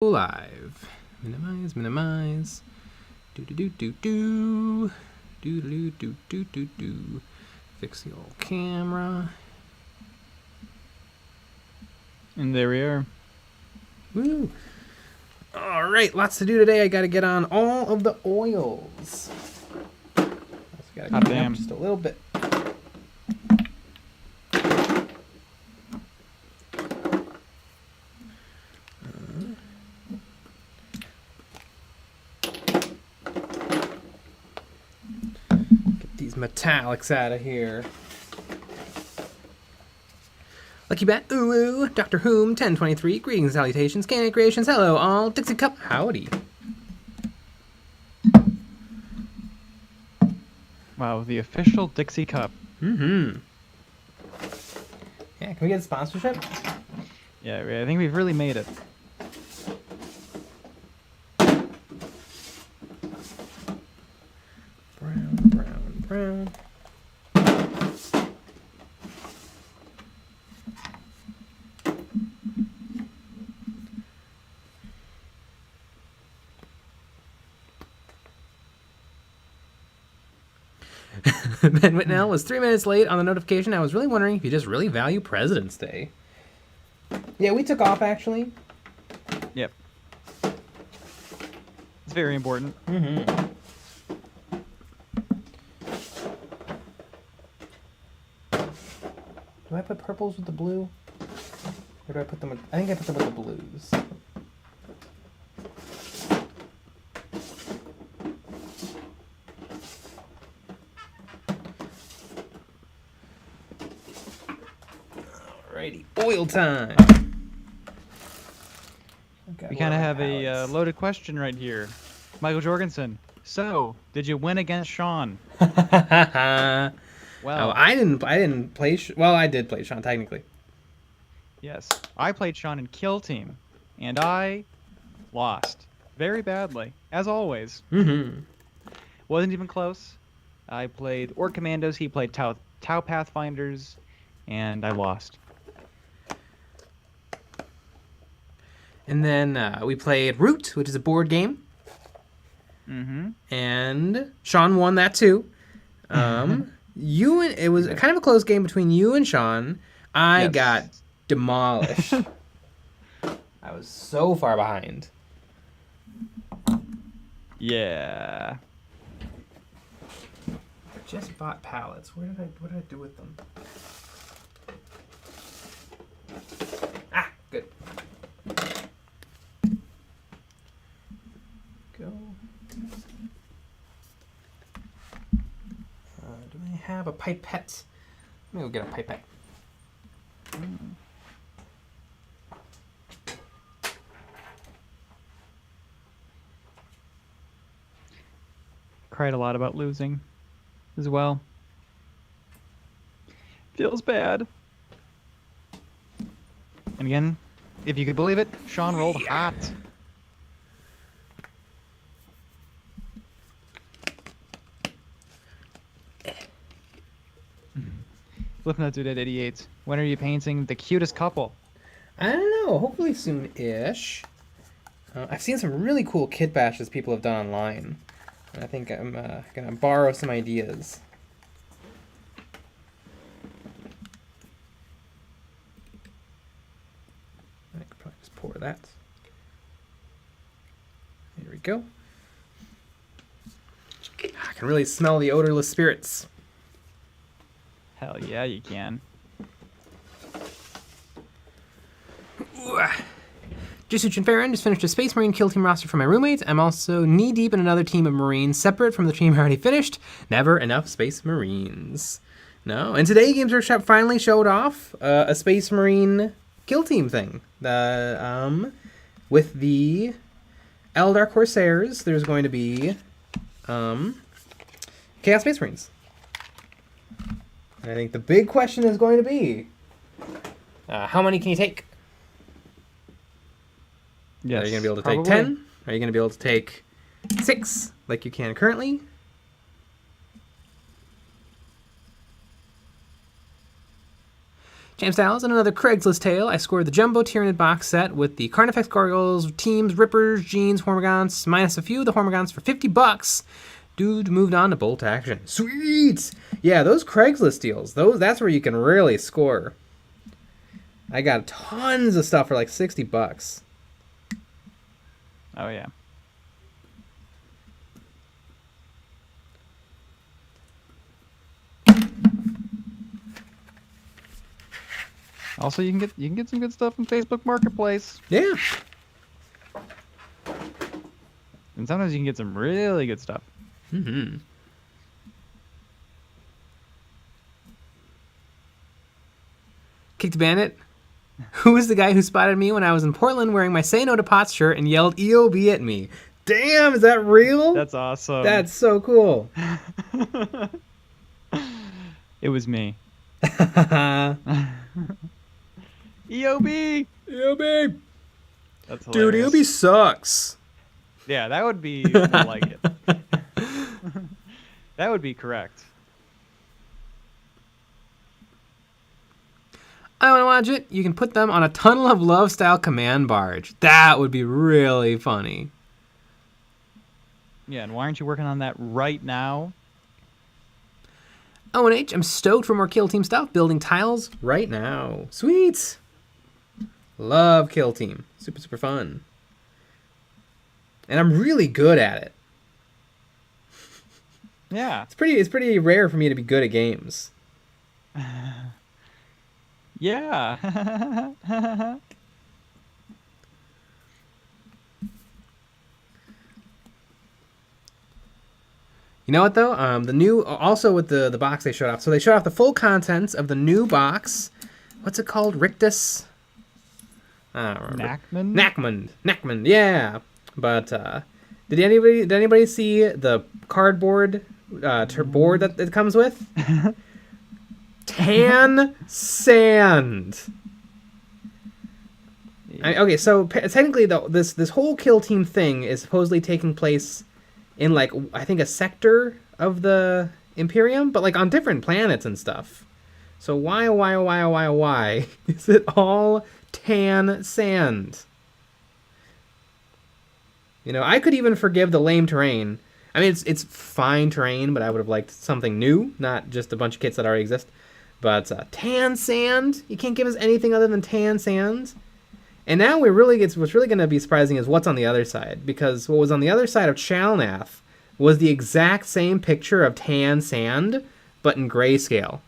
go live. Minimize, minimize. Do. Do. Fix the old camera. And there we are. Woo. All right, lots to do today. I got to get on all of the oils. Hot damn. Just a little bit. Get these metallics out of here. Lucky Bat, ooh, Dr. Whom, 1023, greetings, salutations, Canic creations, hello all, Dixie Cup, howdy. Wow, the official Dixie Cup. Mm-hmm. Yeah, can we get a sponsorship? Yeah, I think we've really made it. Brown. Ben Whitnell was 3 minutes late on the notification. I was really wondering if you just really value President's Day. Yeah, we took off, actually. Yep. It's very important. Mm-hmm. Do I put purples with the blue? Or do I put them with... I think I put them with the blues. Alrighty, oil time! We kind of have a loaded question right here. Michael Jorgensen. So, did you win against Sean? Well, I didn't play. Well, I did play Sean technically. Yes, I played Sean in Kill Team, and I lost very badly, as always. Mm-hmm. Wasn't even close. I played Orc Commandos. He played Tau Pathfinders, and I lost. And then we played Root, which is a board game. Mm-hmm. And Sean won that too. It was kind of a close game between you and Sean. I got demolished. I was so far behind. Yeah. I just bought pallets. What did I do with them? Ah, good. Go. Do I have a pipette? Let me go get a pipette. Cried a lot about losing as well. Feels bad. And again, if you could believe it, Sean rolled hot. Flipnote Dude at 88. When are you painting the cutest couple? I don't know. Hopefully soon-ish. I've seen some really cool kit bashes people have done online. And I think I'm going to borrow some ideas. I could probably just pour that. There we go. I can really smell the odorless spirits. Hell yeah, you can. Jisuchin Farron just finished a Space Marine kill team roster for my roommates. I'm also knee-deep in another team of Marines separate from the team I already finished. Never enough Space Marines. No. And today, Games Workshop finally showed off a Space Marine kill team thing. With the Eldar Corsairs, there's going to be Chaos Space Marines. And I think the big question is going to be, how many can you take? Yes, are you going to be able to take 10? Are you going to be able to take 6 like you can currently? James Styles, and another Craigslist tale. I scored the Jumbo Tyranid box set with the Carnifex Gargoyles, Teams, Rippers, Jeans, Hormagaunts, minus a few of the Hormagaunts for $50. Dude moved on to Bolt Action. Sweet! Yeah, those Craigslist deals, that's where you can really score. I got tons of stuff for like $60. Oh, yeah. Also, you can get some good stuff from Facebook Marketplace. Yeah. And sometimes you can get some really good stuff. Mm-hmm. Kicked Bandit. Who was the guy who spotted me when I was in Portland wearing my Say No to Pots shirt and yelled EOB at me? Damn, is that real? That's awesome. That's so cool. It was me. EOB! EOB! That's Dude, hilarious. EOB sucks. Yeah, that would be more like it. That would be correct. I want to watch it. You can put them on a Tunnel of Love style command barge. That would be really funny. Yeah, and why aren't you working on that right now? ONH, I'm stoked for more Kill Team stuff. Building tiles right now. Sweet. Love Kill Team. Super, super fun. And I'm really good at it. Yeah. It's pretty rare for me to be good at games. Yeah. You know what though? The new also with the box they showed off. So they showed off the full contents of the new box. What's it called? Rictus? I don't remember. Nackmund. Yeah. But did anybody see the cardboard board that it comes with? Tan sand. Okay, so technically this whole Kill Team thing is supposedly taking place in like I think a sector of the Imperium, but like on different planets and stuff. So why is it all tan sand? You know, I could even forgive the lame terrain. I mean, it's fine terrain, but I would have liked something new, not just a bunch of kits that already exist. But tan sand, you can't give us anything other than tan sand. And now what's really going to be surprising is what's on the other side, because what was on the other side of Chalnath was the exact same picture of tan sand, but in grayscale.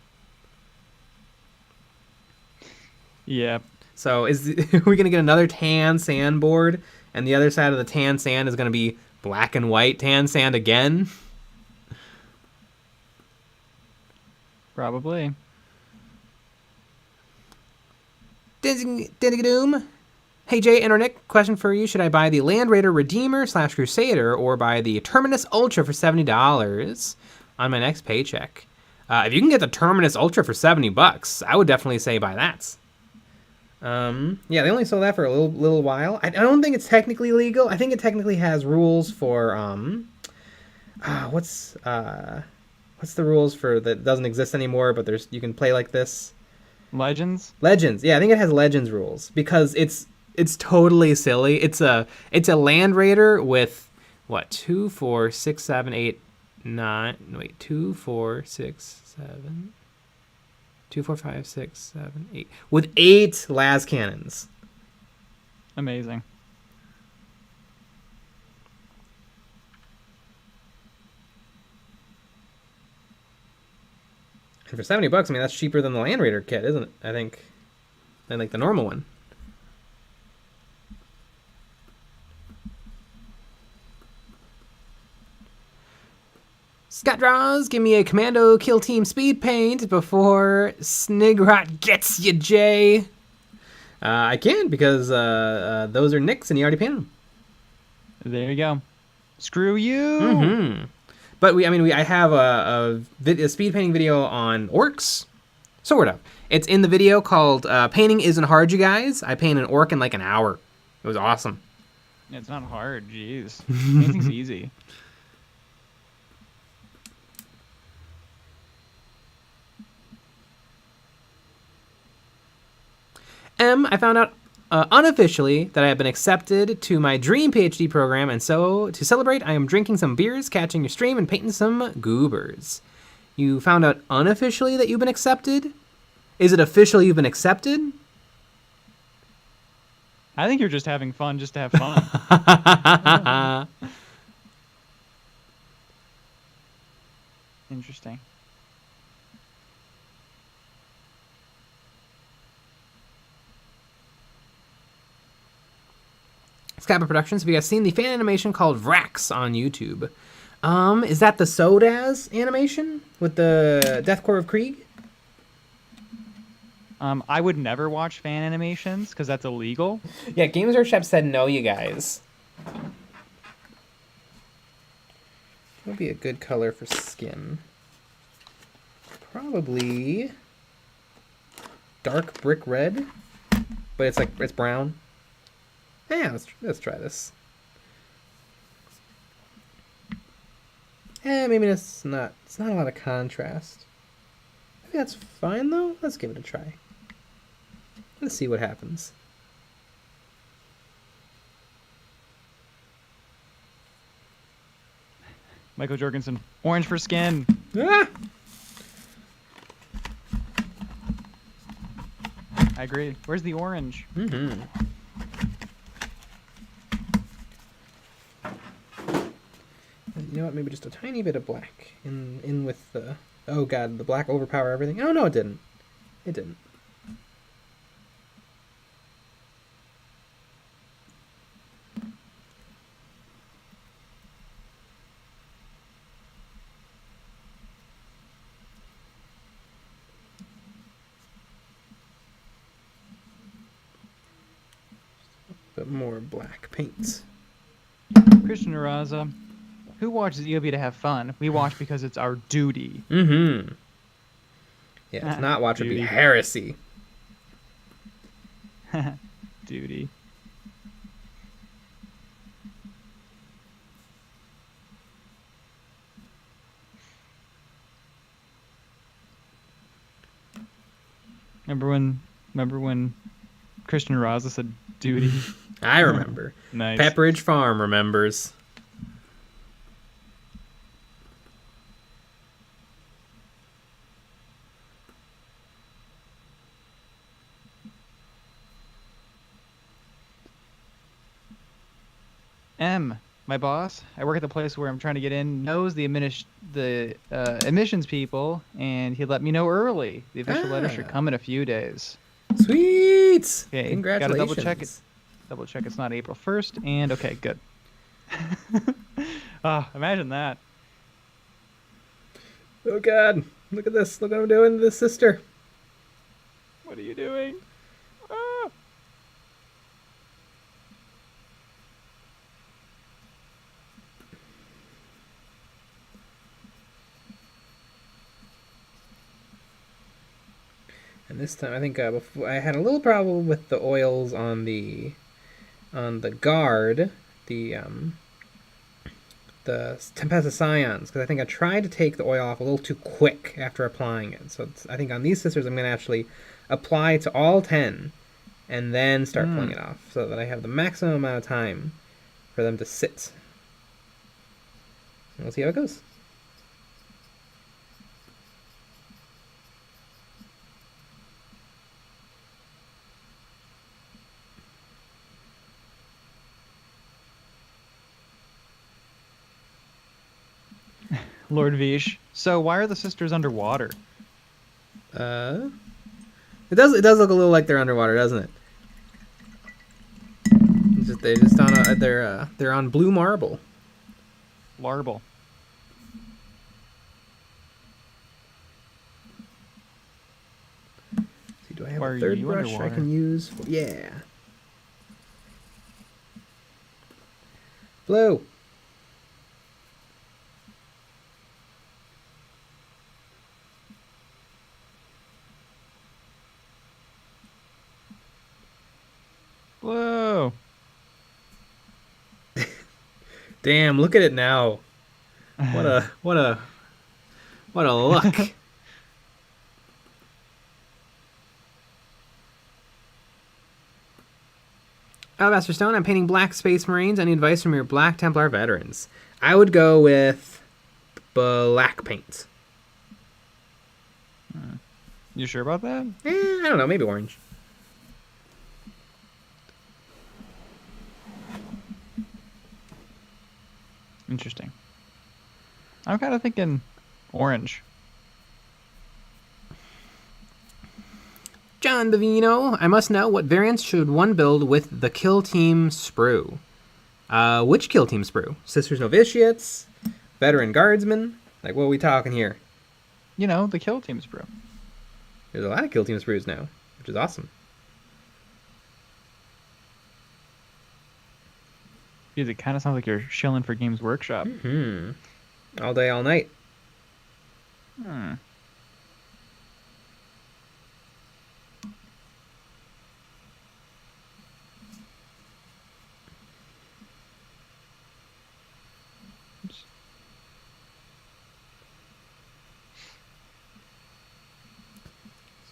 Yep. So are we going to get another tan sand board, and the other side of the tan sand is going to be black and white tan sand again? Probably. Doom. Hey Jay and or Nick, question for you. Should I buy the Land Raider Redeemer / Crusader or buy the Terminus Ultra for $70 on my next paycheck? If you can get the Terminus Ultra for $70, I would definitely say buy that. Yeah, they only sold that for a little while. I don't think it's technically legal. I think it technically has rules for what's the rules for that doesn't exist anymore, but you can play like this. Legends? Legends. Yeah, I think it has Legends rules because it's totally silly. It's a Land Raider with what 2, 4, 6, 7, 8, 9. Wait, 2, 4, 6, 7. 2, 4, 5, 6, 7, 8. With 8 las cannons. Amazing. And for $70, I mean that's cheaper than the Land Raider kit, isn't it? I think, than like the normal one. Scott Draws, give me a Commando Kill Team Speed Paint before Snigrot gets you, Jay. I can because those are Nick's and he already painted them. There you go. Screw you. Mm-hmm. But I have a speed painting video on orcs, sort of. It's in the video called "Painting Isn't Hard, You Guys." I painted an orc in like an hour. It was awesome. It's not hard. Jeez, painting's easy. I found out unofficially that I have been accepted to my dream PhD program, and so to celebrate, I am drinking some beers, catching your stream, and painting some goobers. You found out unofficially that you've been accepted? Is it official you've been accepted? I think you're just having fun just to have fun. Interesting. Scabba Productions, have you guys seen the fan animation called Vrax on YouTube? Is that the Sodaz animation with the Deathcore of Krieg? I would never watch fan animations because that's illegal. Yeah, Games Workshop said no, you guys. What would be a good color for skin? Probably dark brick red, but it's brown. Yeah, let's try this. Maybe it's not a lot of contrast. Maybe that's fine though. Let's give it a try. Let's see what happens. Michael Jorgensen, orange for skin. Ah! I agree. Where's the orange? Mm-hmm. You know what? Maybe just a tiny bit of black in with the. Oh god, the black overpower everything. Oh no, it didn't. It didn't. But more black paints. Christian Araza. Who watches EOB to have fun? We watch because it's our duty. Mm-hmm. Yeah, to not watch would be Duty. heresy. Duty. Remember when Christian Raza said duty? I remember. Nice. Pepperidge Farm remembers. My boss, I work at the place where I'm trying to get in, knows the admissions people, and he let me know early. The official letter should come in a few days. Sweet! Okay, Congratulations. gotta double check it's not April 1st, and okay, good. Imagine that. Oh god, look at this. Look what I'm doing to this sister. What are you doing? Ah. And this time, I think before, I had a little problem with the oils on the guard, the Tempesta Scions, because I think I tried to take the oil off a little too quick after applying it. So I think on these sisters, I'm going to actually apply to all 10 and then start pulling it off, so that I have the maximum amount of time for them to sit. And we'll see how it goes. Lord Vish. So why are the sisters underwater? It does look a little like they're underwater, doesn't it? They're on blue marble. Larble. See, do I have Why a are third you brush I underwater? can use? Yeah. Blue. Whoa. Damn, look at it now. What a look. Alabaster Stone, I'm painting black Space Marines. Any advice from your Black Templar veterans? I would go with black paint. You sure about that? I don't know, maybe orange. Interesting. I'm kind of thinking orange. John Bavino, I must know what variants should one build with the Kill Team Sprue? Which Kill Team Sprue? Sisters Novitiates? Veteran Guardsmen? Like, what are we talking here? You know, the Kill Team Sprue. There's a lot of Kill Team Sprues now, which is awesome. Dude, it kind of sounds like you're shilling for Games Workshop. All day, all night.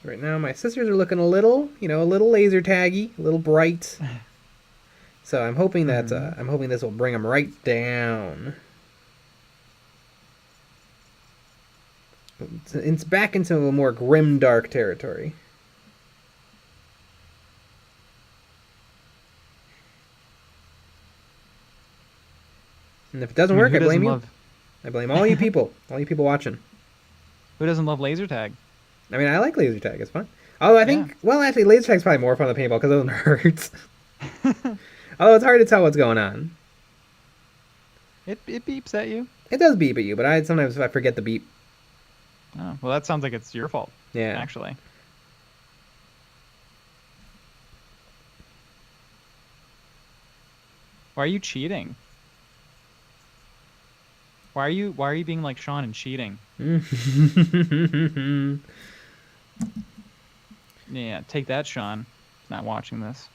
So right now my sisters are looking a little laser taggy, a little bright. So I'm hoping that this will bring them right down. It's back into a more grim dark territory. And if it doesn't work, I blame you. I blame all you people, all you people watching. Who doesn't love laser tag? I mean, I like laser tag. It's fun. Although I think, well, actually, laser tag's probably more fun than paintball because it doesn't hurt. Although it's hard to tell what's going on. It beeps at you. It does beep at you, but sometimes I forget the beep. Oh, well, that sounds like it's your fault. Yeah. Actually. Why are you cheating? Why are you being like Sean and cheating? Yeah, take that, Sean. He's not watching this.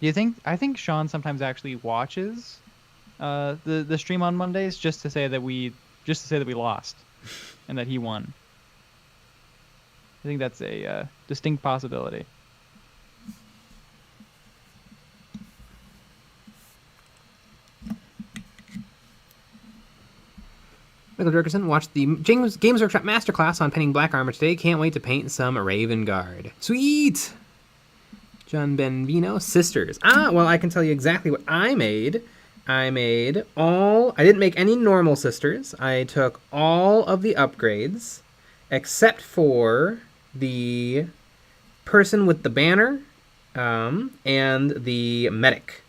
I think Sean sometimes actually watches the stream on Mondays just to say that we lost and that he won. I think that's a distinct possibility. Michael Jerkerson watched the Games Workshop Masterclass on painting black armor today. Can't wait to paint some Raven Guard. Sweet! John Benvino, sisters. Well, I can tell you exactly what I made. I didn't make any normal sisters. I took all of the upgrades, except for the person with the banner, and the medic.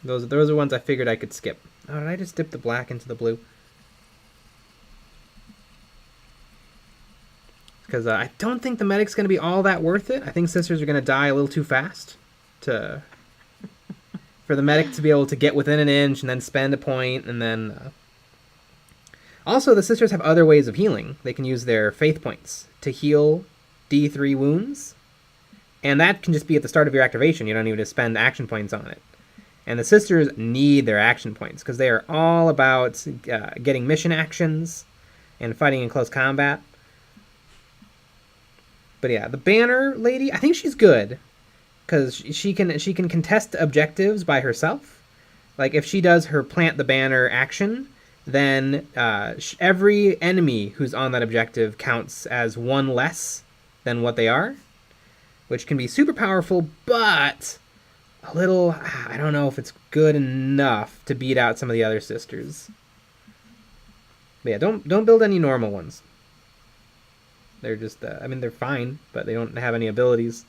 Those are ones I figured I could skip. Oh, did I just dip the black into the blue? Because I don't think the medic's going to be all that worth it. I think sisters are going to die a little too fast for the medic to be able to get within an inch and then spend a point, and then... Also, the sisters have other ways of healing. They can use their faith points to heal D3 wounds, and that can just be at the start of your activation. You don't even spend action points on it. And the sisters need their action points because they are all about getting mission actions and fighting in close combat. But yeah, the banner lady, I think she's good because she can contest objectives by herself. Like if she does her plant the banner action, then every enemy who's on that objective counts as one less than what they are, which can be super powerful, but a little, I don't know if it's good enough to beat out some of the other sisters. But yeah, don't build any normal ones. They're just, I mean, they're fine, but they don't have any abilities.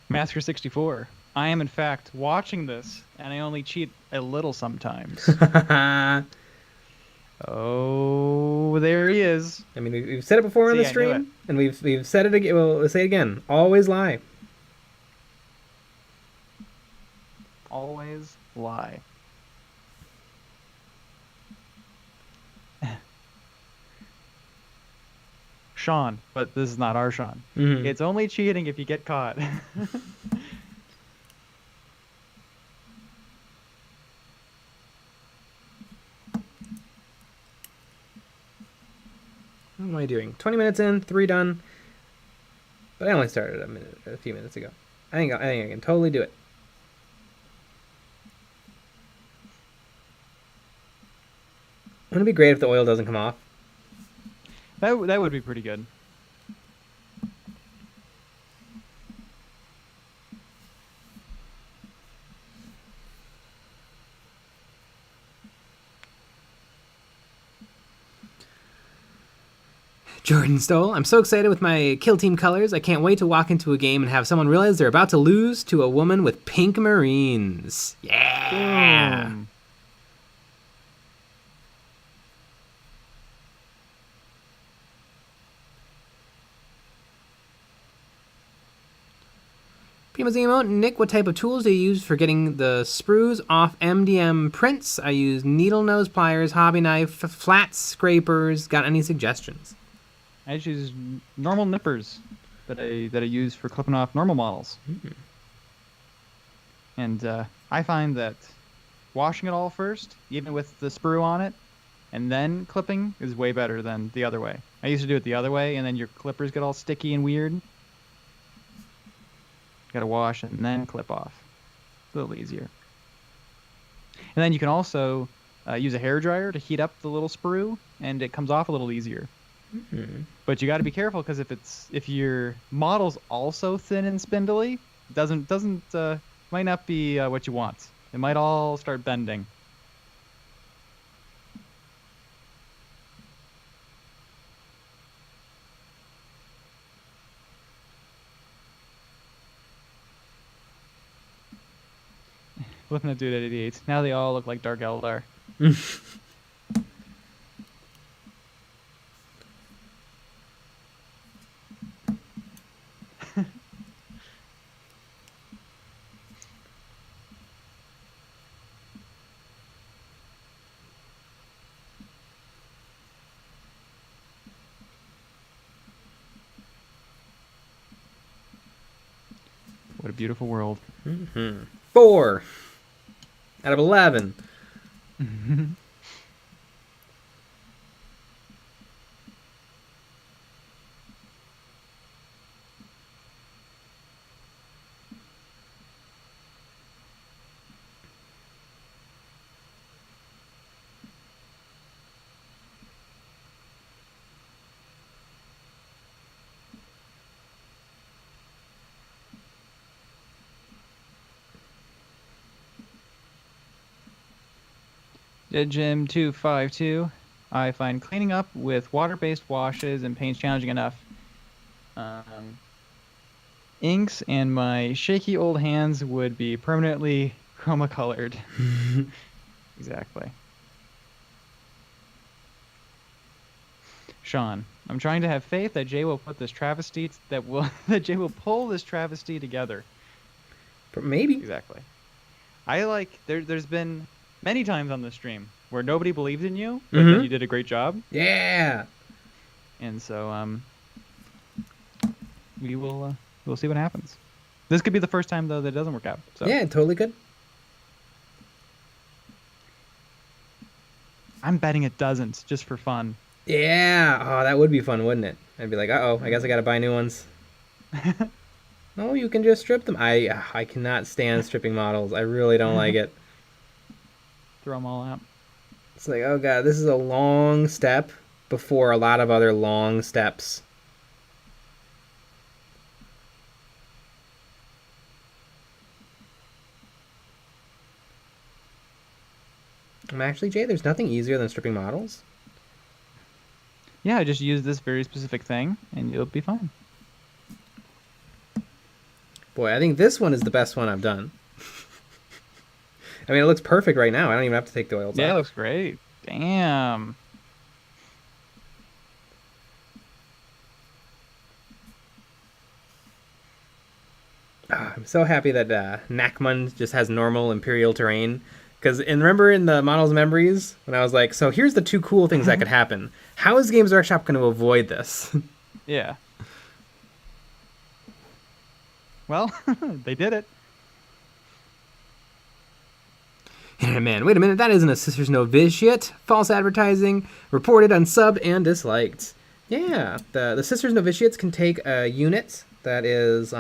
Masker 64. I am in fact watching this, and I only cheat a little sometimes. Oh, there he is. I mean, we've said it before on the stream, and we've said it again. We'll say it again. Always lie. Always lie. Sean, but this is not our Sean. Mm-hmm. It's only cheating if you get caught. What am I doing? 20 minutes in, 3 done. But I only started a few minutes ago. I think I can totally do it. Wouldn't it be great if the oil doesn't come off? That would be pretty good. Jordan Stoll, I'm so excited with my kill team colors. I can't wait to walk into a game and have someone realize they're about to lose to a woman with pink Marines. Yeah! Boom. Primo's emote, Nick, what type of tools do you use for getting the sprues off MDM prints? I use needle nose pliers, hobby knife, flat scrapers. Got any suggestions? I just use normal nippers that I use for clipping off normal models. Mm-hmm. And I find that washing it all first, even with the sprue on it, and then clipping is way better than the other way. I used to do it the other way, and then your clippers get all sticky and weird. Gotta wash and then clip off. A little easier. And then you can also use a hairdryer to heat up the little sprue, and it comes off a little easier. Mm-hmm. But you got to be careful because if your model's also thin and spindly, might not be what you want. It might all start bending. Looking at dude at 88. Now they all look like Dark Eldar. What a beautiful world. Mm-hmm. 4 out of 11. Jim 252. I find cleaning up with water-based washes and paints challenging enough. Inks and my shaky old hands would be permanently chroma-colored. Exactly. Sean, I'm trying to have faith that Jay will put this travesty that Jay will pull this travesty together. Maybe. Exactly. There's been many times on the stream where nobody believed in you, but then you did a great job. Yeah. And so we'll see what happens. This could be the first time though that it doesn't work out. So Yeah, totally good. I'm betting it doesn't, just for fun. Yeah. Oh, that would be fun, wouldn't it? I'd be like, uh-oh, I guess I gotta buy new ones. No, you can just strip them. I cannot stand stripping models. I really don't like it. Throw them all out. It's like, oh god, this is a long step before a lot of other long steps. Actually, Jay, there's nothing easier than stripping models. Yeah, just use this very specific thing, and you'll be fine. Boy, I think this one is the best one I've done. I mean, it looks perfect right now. I don't even have to take the oils off. Yeah, it looks great. Damn. I'm so happy that Nakman just has normal Imperial terrain. Because remember in the Models Memories, when I was like, so here's the 2 cool things that could happen. How is Games Workshop going to avoid this? Yeah. Well, they did it. Man, wait a minute, that isn't a Sisters Novitiate. False advertising, reported, unsubbed, and disliked. Yeah, the Sisters Novitiates can take a unit that is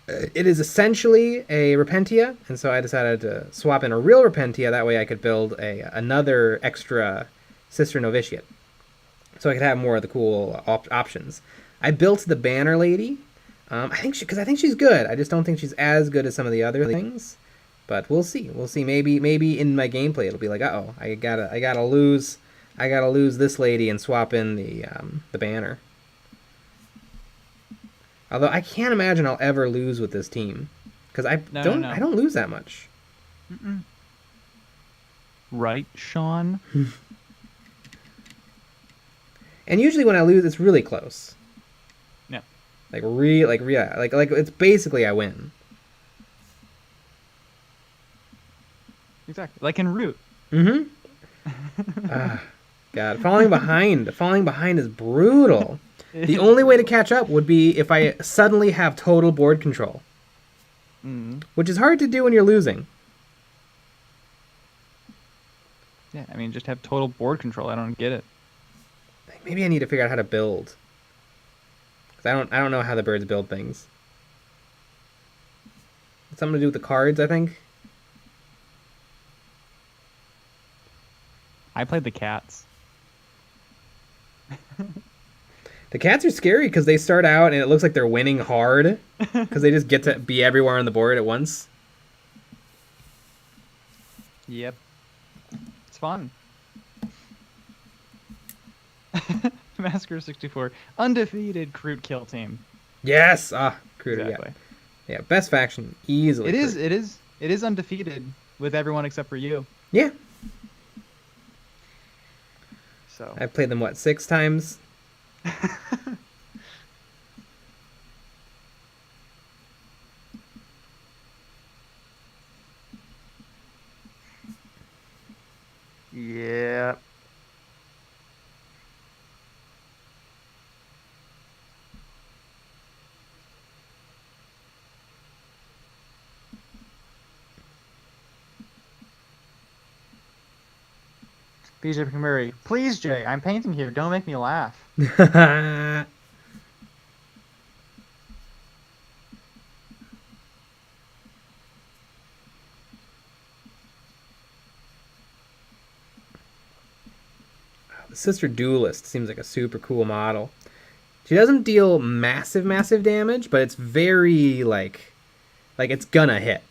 it is essentially a Repentia, and so I decided to swap in a real Repentia. That way I could build another extra Sister Novitiate, so I could have more of the cool options. I built the Banner Lady. I think because I think she's good. I just don't think she's as good as some of the other things. But we'll see. We'll see. Maybe in my gameplay it'll be like, uh-oh, I gotta lose this lady and swap in the banner. Although I can't imagine I'll ever lose with this team, because I don't lose that much. Mm-mm. Right, Sean? And usually when I lose, it's really close. Yeah. Like it's basically I win. Exactly. Like in Root. Mm-hmm. God, falling behind is brutal. The only way to catch up would be if I suddenly have total board control. Which is hard to do when you're losing. Yeah, I mean, just have total board control. I don't get it. Maybe I need to figure out how to build. Because I don't know how the birds build things. It's something to do with the cards, I think. I played the cats. The cats are scary because they start out and it looks like they're winning hard because they just get to be everywhere on the board at once. Yep. It's fun. Massacre 64. Undefeated Crude kill team. Yes! Crude, exactly. Yeah, best faction. Easily. It is undefeated with everyone except for you. Yeah. So I've played them, 6 times? Yeah. BJ Murray, please, Jay, I'm painting here. Don't make me laugh. The Sister Duelist seems like a super cool model. She doesn't deal massive damage, but it's very, like it's gonna hit.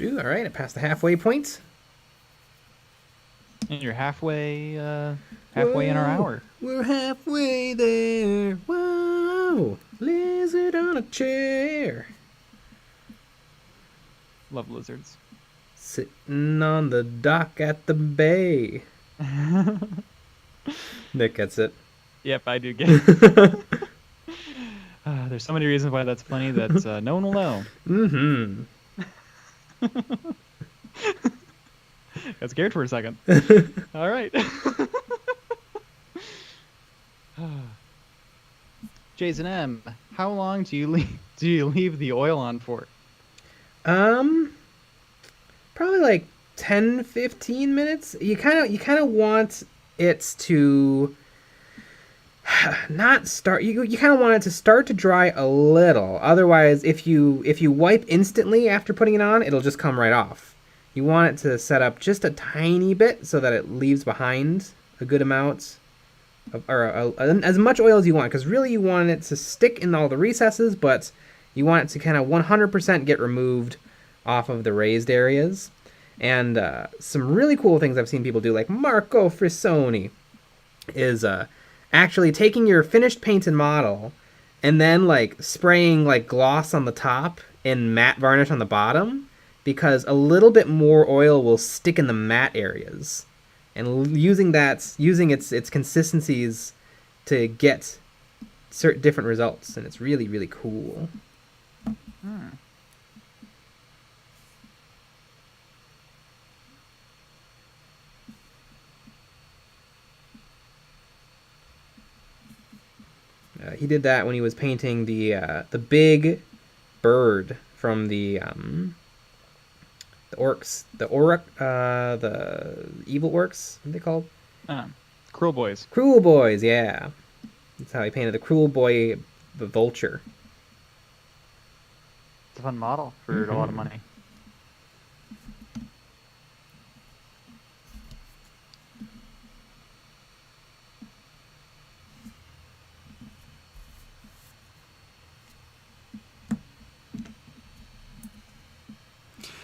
All right, I passed the halfway point. And you're halfway in our hour. We're halfway there. Whoa, lizard on a chair. Love lizards. Sitting on the dock at the bay. Nick gets it. Yep, I do get it. There's so many reasons why that's funny that no one will know. Mm-hmm. Got scared for a second. All right. Jason M, how long do you leave the oil on for? Probably like 10-15 minutes. You kind of want it to not start. You kind of want it to start to dry a little. Otherwise, if you wipe instantly after putting it on, it'll just come right off. You want it to set up just a tiny bit so that it leaves behind a good amount of, or as much oil as you want, because really you want it to stick in all the recesses, but you want it to kind of 100% get removed off of the raised areas. And some really cool things I've seen people do, like Marco Frisoni, is actually taking your finished painted model and then like spraying like gloss on the top and matte varnish on the bottom, because a little bit more oil will stick in the matte areas, and using its consistencies to get certain different results, and it's really, really cool. he did that when he was painting the big bird from the orcs, the evil orcs. What are they called? Cruel Boys. Cruel Boys, yeah. That's how he painted the Cruel Boy, the vulture. It's a fun model for a lot of money.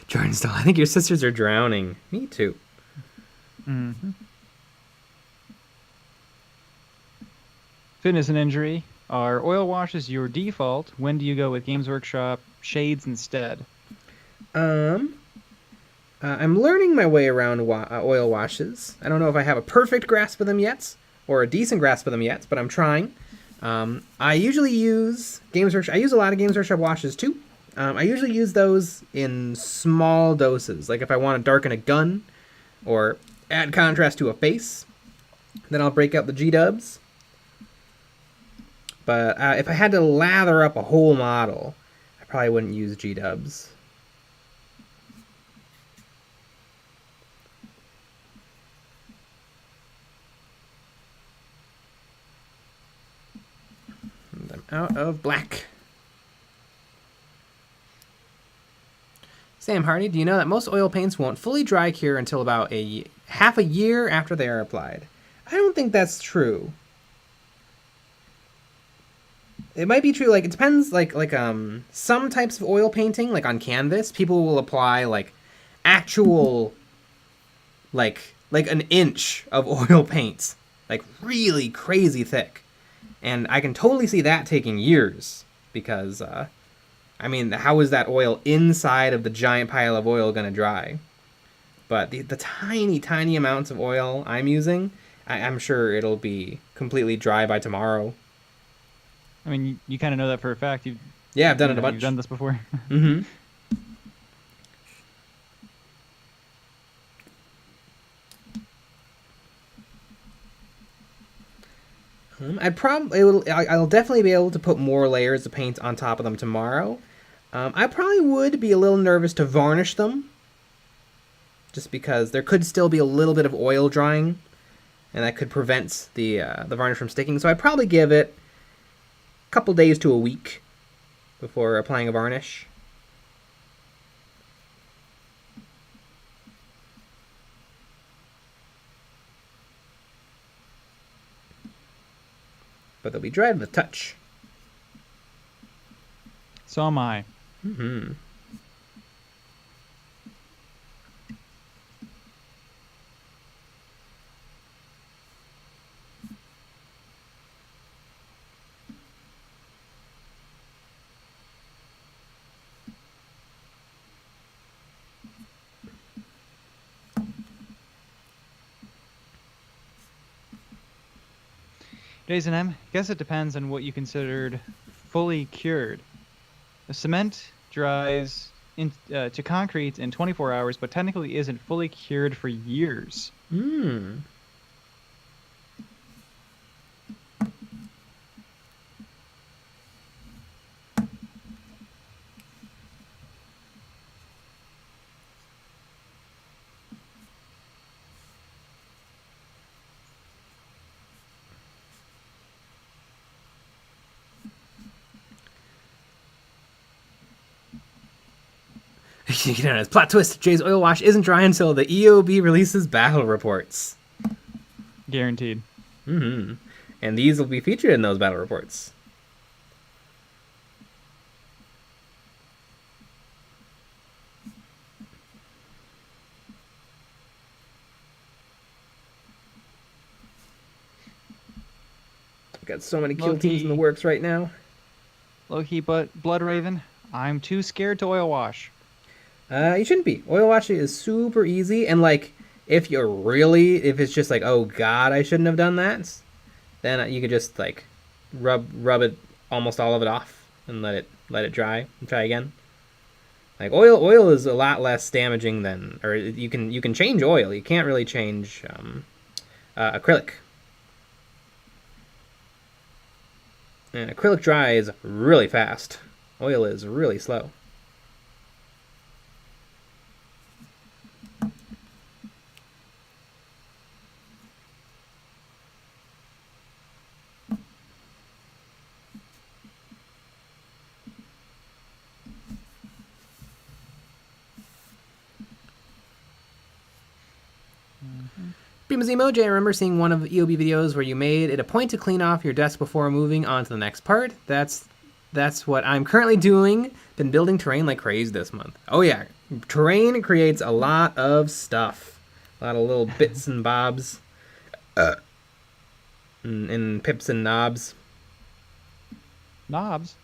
Jordan Stahl, I think your sisters are drowning. Me too. Mm-hmm. Fitness and injury. Are oil washes your default? When do you go with Games Workshop shades instead? I'm learning my way around oil washes. I don't know if I have a perfect grasp of them yet, or a decent grasp of them yet, but I'm trying. I usually use Games Workshop. I use a lot of Games Workshop washes too. I usually use those in small doses, like if I want to darken a gun or add contrast to a face, then I'll break out the G-dubs. But if I had to lather up a whole model, I probably wouldn't use G-dubs. And I'm out of black. Sam Hardy, do you know that most oil paints won't fully dry cure until about half a year after they are applied? I don't think that's true. It might be true, like, it depends, like some types of oil painting, like on canvas, people will apply, like, actual, like an inch of oil paint, like, really crazy thick. And I can totally see that taking years, because, I mean, how is that oil inside of the giant pile of oil going to dry? But the tiny, tiny amounts of oil I'm using, I'm sure it'll be completely dry by tomorrow. I mean, you kind of know that for a fact. Yeah, I've done it a bunch. You've done this before. Mm-hmm. I'll definitely be able to put more layers of paint on top of them tomorrow. I probably would be a little nervous to varnish them, just because there could still be a little bit of oil drying, and that could prevent the varnish from sticking. So I'd probably give it a couple days to a week before applying a varnish. But they'll be dry to the touch. So am I. Mm-hmm. Days and M, guess it depends on what you considered fully cured. The cement dries to concrete in 24 hours, but technically isn't fully cured for years. Hmm. You know, as plot twist, Jay's oil wash isn't dry until the EOB releases battle reports. Guaranteed. Mm-hmm. And these will be featured in those battle reports. We've got so many kill teams in the works right now. Low-key, but Blood Raven, I'm too scared to oil wash. You shouldn't be. Oil washing is super easy, and like, if it's just like, oh god, I shouldn't have done that, then you could just like rub it, almost all of it off, and let it dry and try again. Like oil is a lot less damaging than, or you can change oil. You can't really change acrylic. And acrylic dry is really fast. Oil is really slow. Primus Emoji, I remember seeing one of the EOB videos where you made it a point to clean off your desk before moving on to the next part. That's what I'm currently doing. Been building terrain like crazy this month. Oh yeah, terrain creates a lot of stuff. A lot of little bits and bobs. And pips and knobs. Knobs.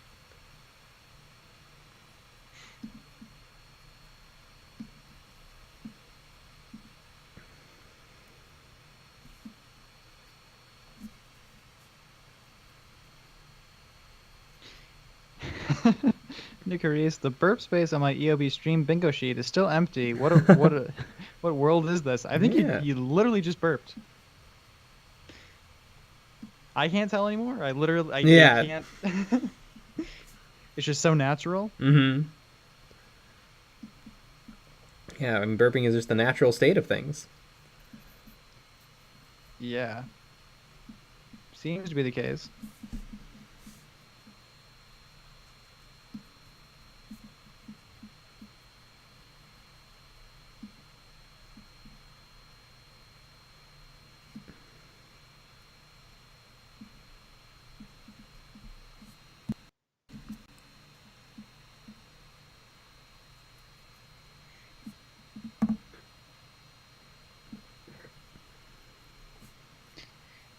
Nicarius, the burp space on my EOB stream bingo sheet is still empty. What world is this? I think you literally just burped. I can't tell anymore. I can't. It's just so natural. Mm-hmm. Yeah, I mean, burping is just the natural state of things. Yeah. Seems to be the case.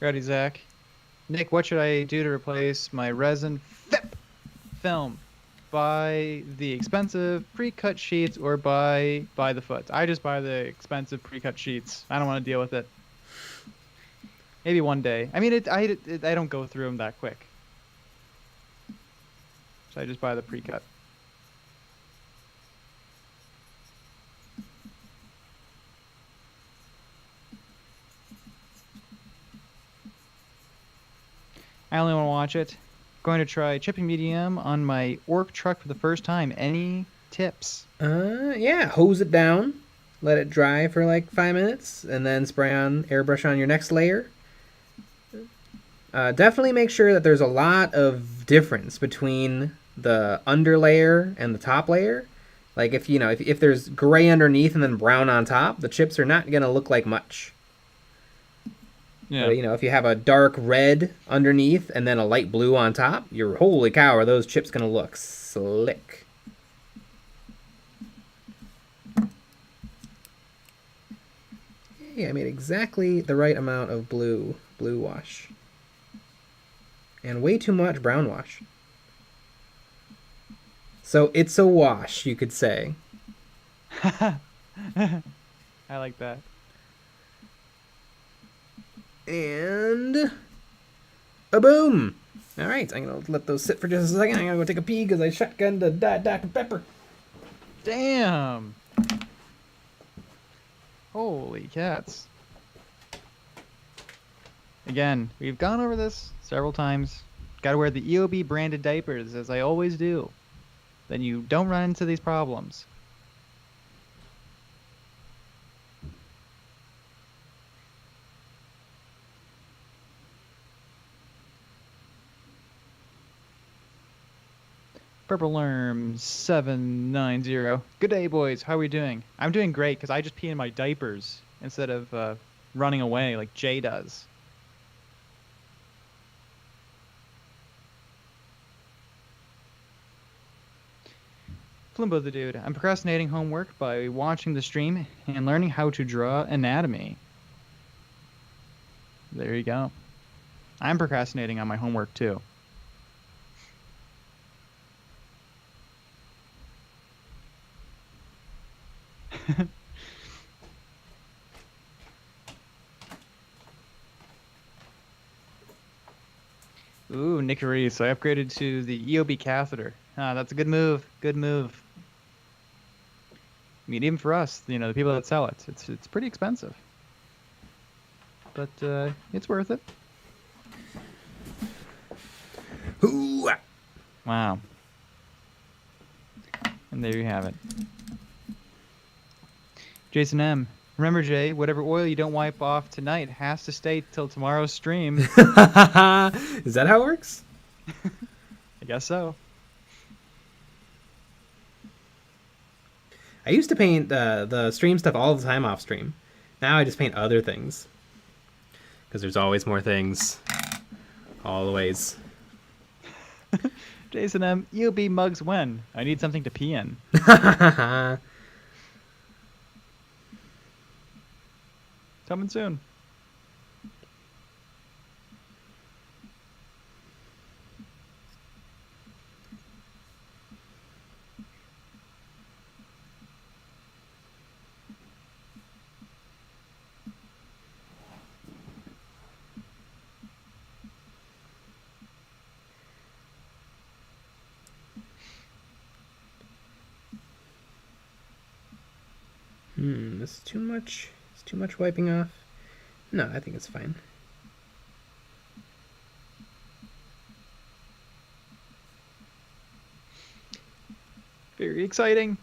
Ready, Zach. Nick, what should I do to replace my resin film? Buy the expensive pre-cut sheets or buy the foot? I just buy the expensive pre-cut sheets. I don't want to deal with it. Maybe one day. I mean, I don't go through them that quick. So I just buy the pre-cut. I only want to watch it. Going to try chipping medium on my orc truck for the first time. Any tips? Yeah, hose it down, let it dry for like 5 minutes, and then airbrush on your next layer. Definitely make sure that there's a lot of difference between the under layer and the top layer. Like if there's gray underneath and then brown on top, the chips are not gonna look like much. Yeah. But, if you have a dark red underneath and then a light blue on top, holy cow, are those chips gonna look slick. Yeah, I made exactly the right amount of blue wash. And way too much brown wash. So it's a wash, you could say. I like that. And a boom. All right, I'm gonna let those sit for just a second. I'm gonna go take a pee because I shotgunned a Dr. Pepper. Damn. Holy cats. Again, we've gone over this several times. Gotta wear the EOB branded diapers, as I always do. Then you don't run into these problems. Purple Worm 790. Good day, boys. How are we doing? I'm doing great because I just pee in my diapers instead of running away like Jay does. Flimbo the Dude. I'm procrastinating homework by watching the stream and learning how to draw anatomy. There you go. I'm procrastinating on my homework too. Ooh, Nickery. So I upgraded to the EOB catheter. Ah, that's a good move. Good move. I mean, even for us, the people that sell it, it's pretty expensive. But it's worth it. Hoo! Wow. And there you have it. Jason M. Remember, Jay, whatever oil you don't wipe off tonight has to stay till tomorrow's stream. Is that how it works? I guess so. I used to paint the stream stuff all the time off stream. Now I just paint other things. Because there's always more things. Always. Jason M. EOB mugs when? I need something to pee in. Coming soon. This is too much. It's too much wiping off. No, I think it's fine. Very exciting.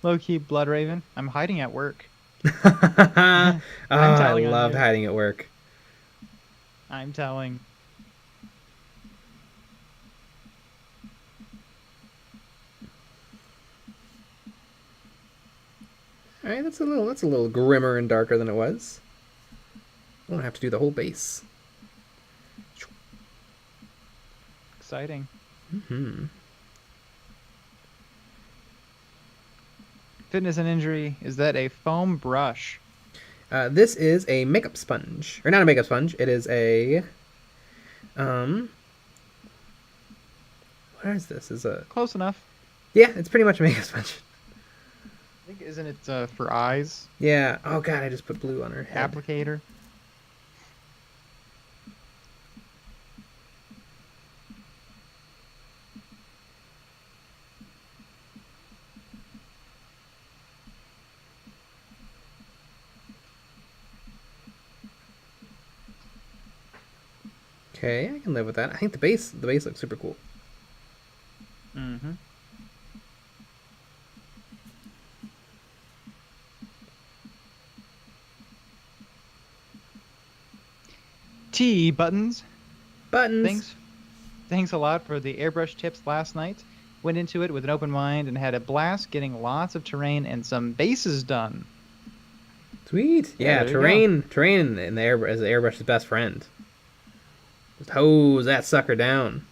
Low-key Blood Raven. I'm hiding at work. I telling on love you. hiding at work. I'm telling. All right, that's a little grimmer and darker than it was. I don't have to do the whole base. Exciting. Fitness and injury. Is that a foam brush? This is a makeup sponge, or not a makeup sponge. It is a what is this? Is a Close enough. yeah. It's pretty much a makeup sponge. I think isn't it for eyes? Yeah. Oh god, I just put blue on her head. Applicator. Okay, I can live with that. I think the base looks super cool. Mm-hmm. T buttons. Buttons. Thanks a lot for the airbrush tips last night. Went into it with an open mind and had a blast getting lots of terrain and some bases done. Sweet. Yeah, there you terrain in the airbrush is the airbrush's best friend. Just hose that sucker down.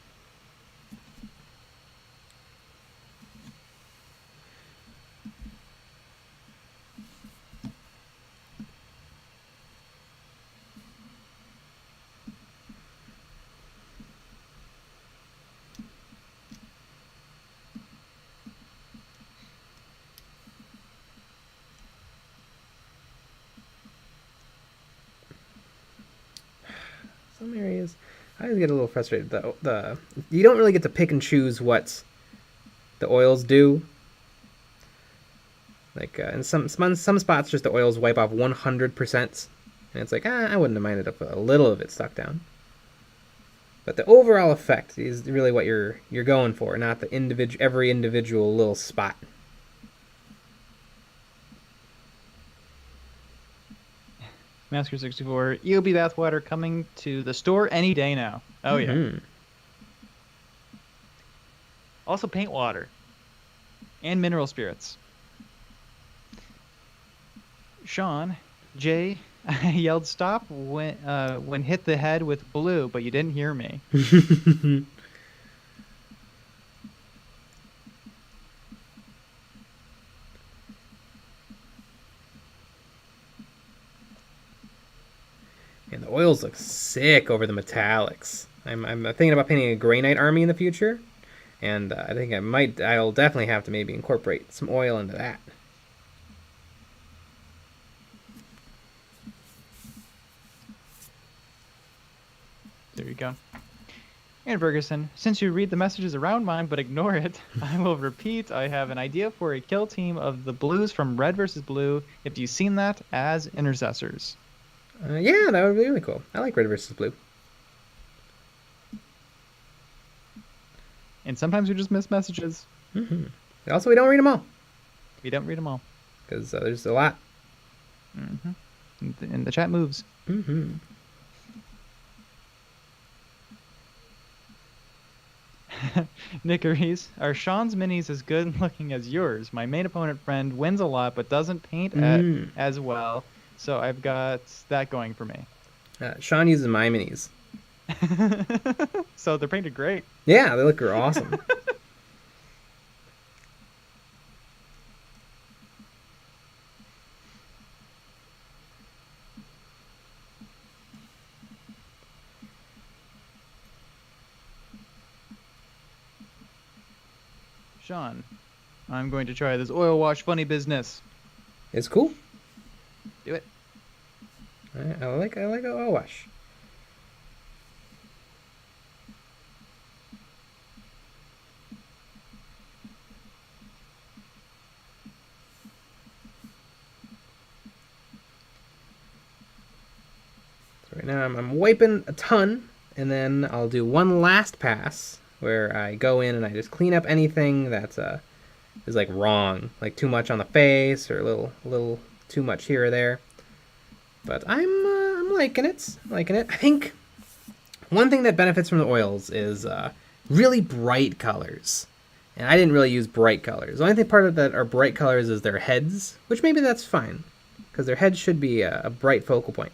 Some areas, I always get a little frustrated. The you don't really get to pick and choose what the oils do. Like in some spots, just the oils wipe off 100%, and it's like I wouldn't have minded if a little of it stuck down. But the overall effect is really what you're going for, not the every individual little spot. Masker 64. EOB bathwater coming to the store any day now. Oh yeah. Mm-hmm. Also paint water. And mineral spirits. Sean, Jay, I yelled stop when hit the head with blue, but you didn't hear me. And the oils look sick over the metallics. I'm thinking about painting a Grey Knight army in the future, and I think I'll definitely have to maybe incorporate some oil into that. There you go. And Ferguson, since you read the messages around mine but ignore it, I will repeat. I have an idea for a kill team of the Blues from Red versus Blue. If you've seen that, as intercessors. Yeah, that would be really cool. I like Red versus Blue. And sometimes we just miss messages. Mm-hmm. Also, we don't read them all. We don't read them all. Because there's a lot. Mm-hmm. And the chat moves. Mm-hmm. Nickeries, are Sean's minis as good looking as yours? My main opponent friend wins a lot but doesn't paint as well, so I've got that going for me. Sean uses my minis. So they're painted great. Yeah, they look awesome. Sean, I'm going to try this oil wash funny business. It's cool. Do it. I like a oil wash. So right now I'm wiping a ton, and then I'll do one last pass where I go in and I just clean up anything that's is like wrong, like too much on the face or a little too much here or there. But I'm liking it. I think one thing that benefits from the oils is really bright colors. And I didn't really use bright colors. The only thing part of that are bright colors is their heads, which maybe that's fine, because their heads should be a bright focal point.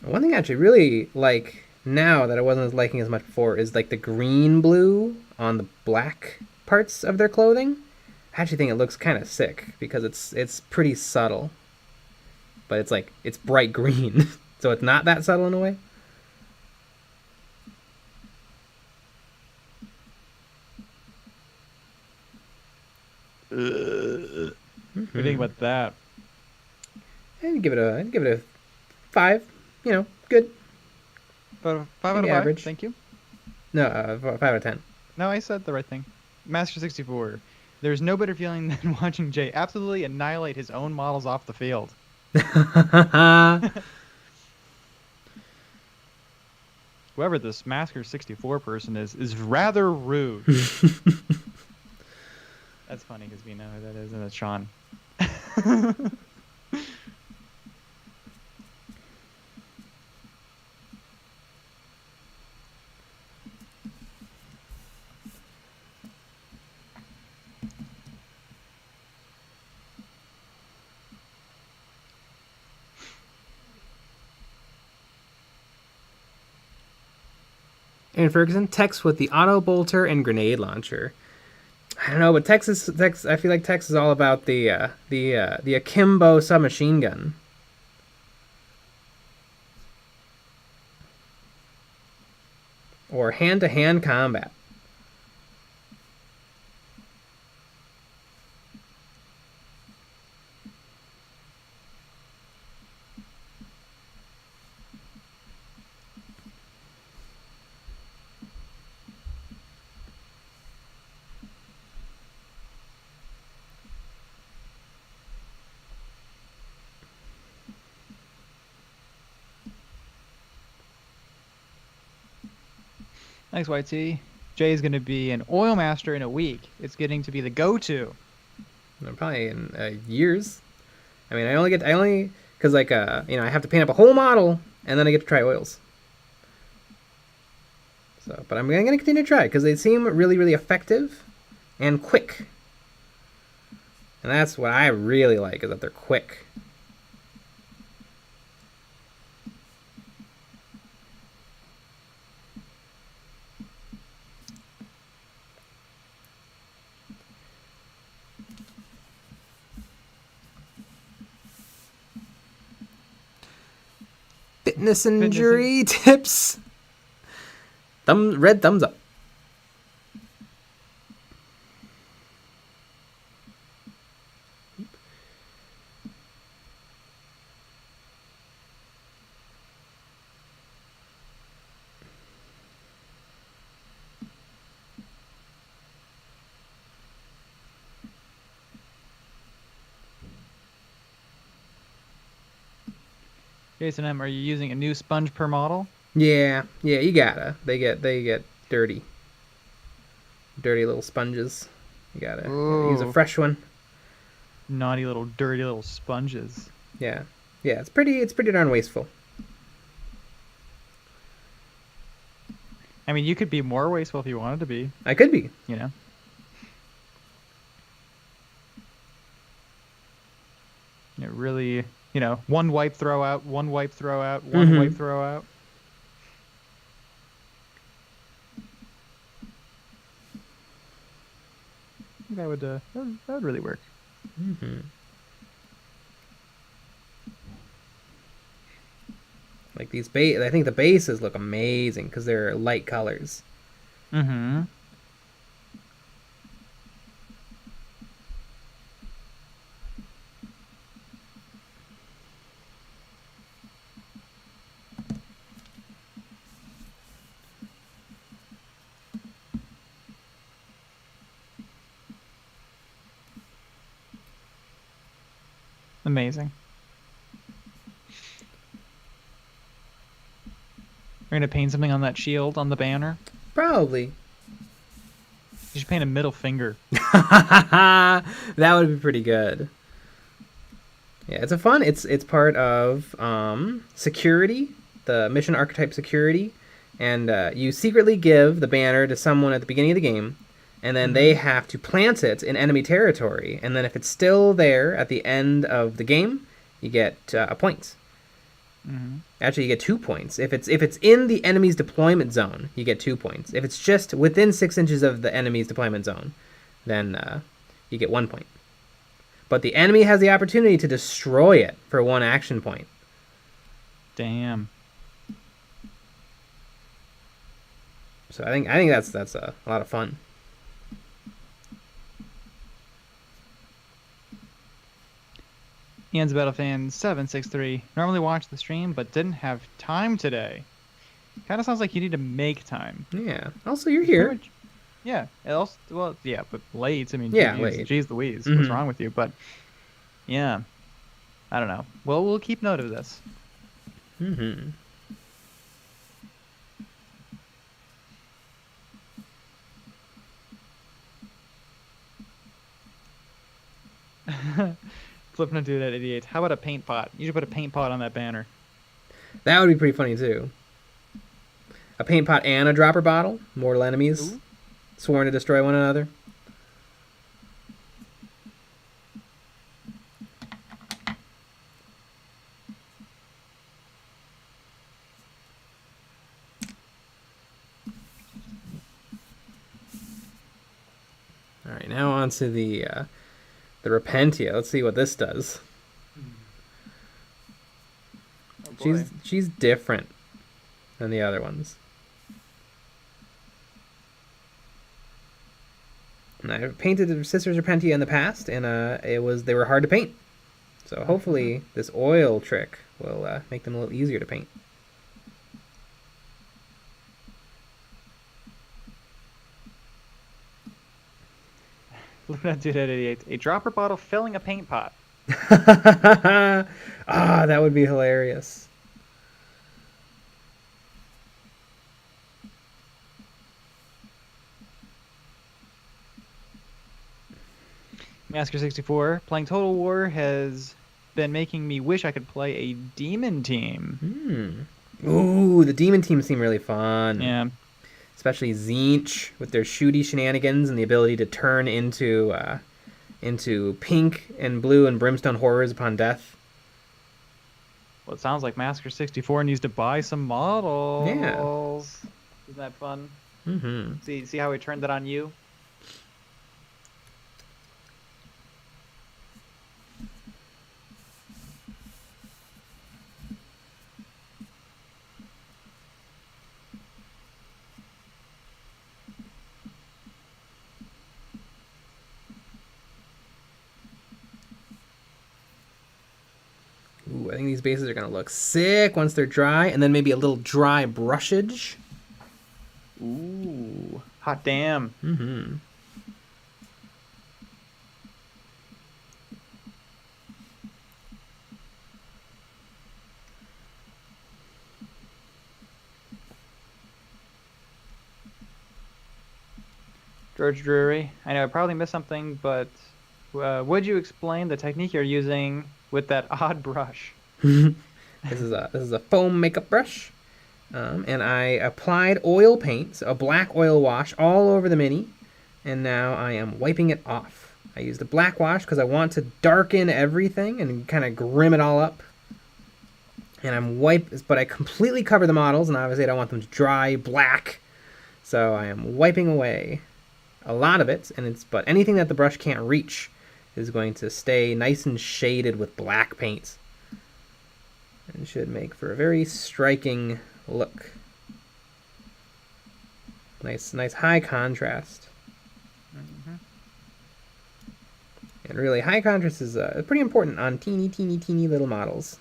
One thing I actually really like now that I wasn't liking as much before is like the green blue on the black parts of their clothing. I actually think it looks kind of sick because it's pretty subtle, but it's bright green, so it's not that subtle in a way. What do you think about that? I'd give it a 5. You know, good. But 5 out of 5. Average. Thank you. No, 5 out of 10. No, I said the right thing. Master 64. There's no better feeling than watching Jay absolutely annihilate his own models off the field. Whoever this Master 64 person is rather rude. That's funny because we know who that is, and it's Sean. And Ferguson, Tex with the auto bolter and grenade launcher. I don't know, but Tex. I feel like Tex is all about the akimbo submachine gun. Or hand-to-hand combat. Thanks, YT. Jay is going to be an oil master in a week. It's getting to be the go-to. Probably in years. I mean, I only because like I have to paint up a whole model and then I get to try oils. So, but I'm gonna continue to try because they seem really, really effective and quick. And that's what I really like, is that they're quick. Fitness injury tips. Red thumbs up. Jason M, are you using a new sponge per model? Yeah, you gotta. They get dirty. Dirty little sponges. You gotta use a Ooh, fresh one. naughty little dirty little sponges. Yeah. Yeah, it's pretty darn wasteful. I mean, you could be more wasteful if you wanted to be, I could be. you know? It really, one wipe, throw out, one wipe, throw out, one wipe, throw out. I think that would really work. Like these base, I think the bases look amazing because they're light colors. Mm-hmm. Amazing. We're gonna paint something on that shield on the banner. Probably. You should paint a middle finger. That would be pretty good. Yeah, it's a fun. It's part of security, the mission archetype security, and you secretly give the banner to someone at the beginning of the game, and then they have to plant it in enemy territory. And then if it's still there at the end of the game, you get a point. Actually, you get 2 points. If it's in the enemy's deployment zone, you get 2 points. If it's just within 6 inches of the enemy's deployment zone, then you get 1 point. But the enemy has the opportunity to destroy it for 1 action point. Damn. So I think that's a lot of fun. EonsOfBattle Fan 763 normally watched the stream but didn't have time today. Kind of sounds like you need to make time. Yeah. Also, you're here. Yeah. But late. I mean, yeah, geez, late. Jeez Louise, what's wrong with you? But yeah, I don't know. Well, we'll keep note of this. Flipping dude at 88. How about a paint pot? You should put a paint pot on that banner. That would be pretty funny too. A paint pot and a dropper bottle. Mortal enemies. Ooh. Sworn to destroy one another. All right, now on to the Repentia. Let's see what this does. Oh, she's different than the other ones. And I painted the Sisters Repentia in the past, and they were hard to paint. So hopefully this oil trick will make them a little easier to paint. Looking at dude at 88. A dropper bottle filling a paint pot. That would be hilarious. Masker64, playing Total War has been making me wish I could play a demon team. Ooh, the demon teams seem really fun. Yeah. Especially Zinch with their shooty shenanigans and the ability to turn into pink and blue and brimstone horrors upon death. Well, it sounds like Masker64 needs to buy some models. Yeah. Isn't that fun? Mm-hmm. See how we turned that on you? Ooh, I think these bases are going to look sick once they're dry, and then maybe a little dry brushage. Ooh, hot damn. George Drury. I know I probably missed something, but would you explain the technique you're using with that odd brush? This is a foam makeup brush, and I applied oil paint, so a black oil wash all over the mini, and now I am wiping it off. I used a black wash because I want to darken everything and kind of grim it all up. And but I completely cover the models, and obviously I don't want them to dry black, so I am wiping away a lot of it, but anything that the brush can't reach is going to stay nice and shaded with black paint. And should make for a very striking look. Nice high contrast. Mm-hmm. And really, high contrast is pretty important on teeny little models.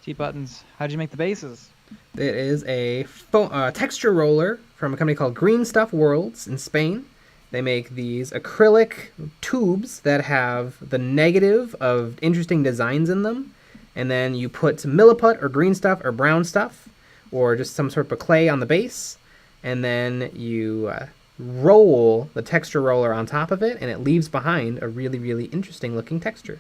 T-Buttons, how'd you make the bases? It is a texture roller from a company called Green Stuff Worlds in Spain. They make these acrylic tubes that have the negative of interesting designs in them. And then you put milliput or green stuff or brown stuff or just some sort of clay on the base. And then you roll the texture roller on top of it, and it leaves behind a really interesting looking texture.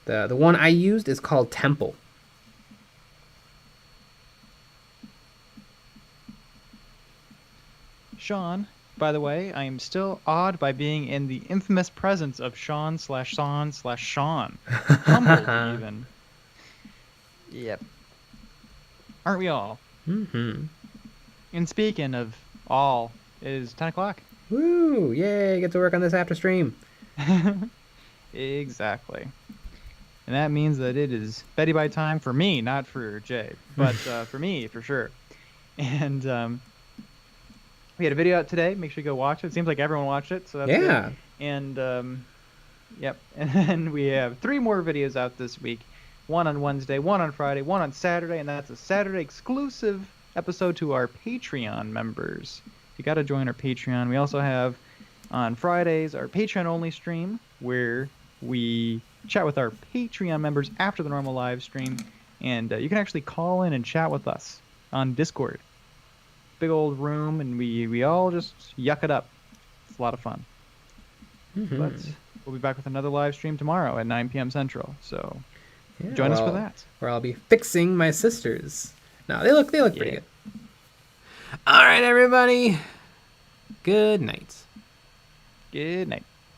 The one I used is called Temple. Sean, by the way, I am still awed by being in the infamous presence of Sean/Sean/Sean. Humbled, even. Yep. Aren't we all? Mm-hmm. And speaking of all, it is 10 o'clock. Woo! Yay! Get to work on this after stream. Exactly. And that means that it is Betty Bye time for me, not for Jay, but for me, for sure. And we had a video out today. Make sure you go watch it. It seems like everyone watched it, so that's good. And, yep. And then we have 3 more videos out this week. One on Wednesday, one on Friday, one on Saturday, and that's a Saturday exclusive episode to our Patreon members. You got to join our Patreon. We also have on Fridays our Patreon-only stream where we chat with our Patreon members after the normal live stream, and you can actually call in and chat with us on Discord. Big old room, and we all just yuck it up. It's a lot of fun. Mm-hmm. But we'll be back with another live stream tomorrow at 9 p.m. Central, so join us for that. Where I'll be fixing my sisters. No, they look pretty good. All right, everybody. Good night. Good night.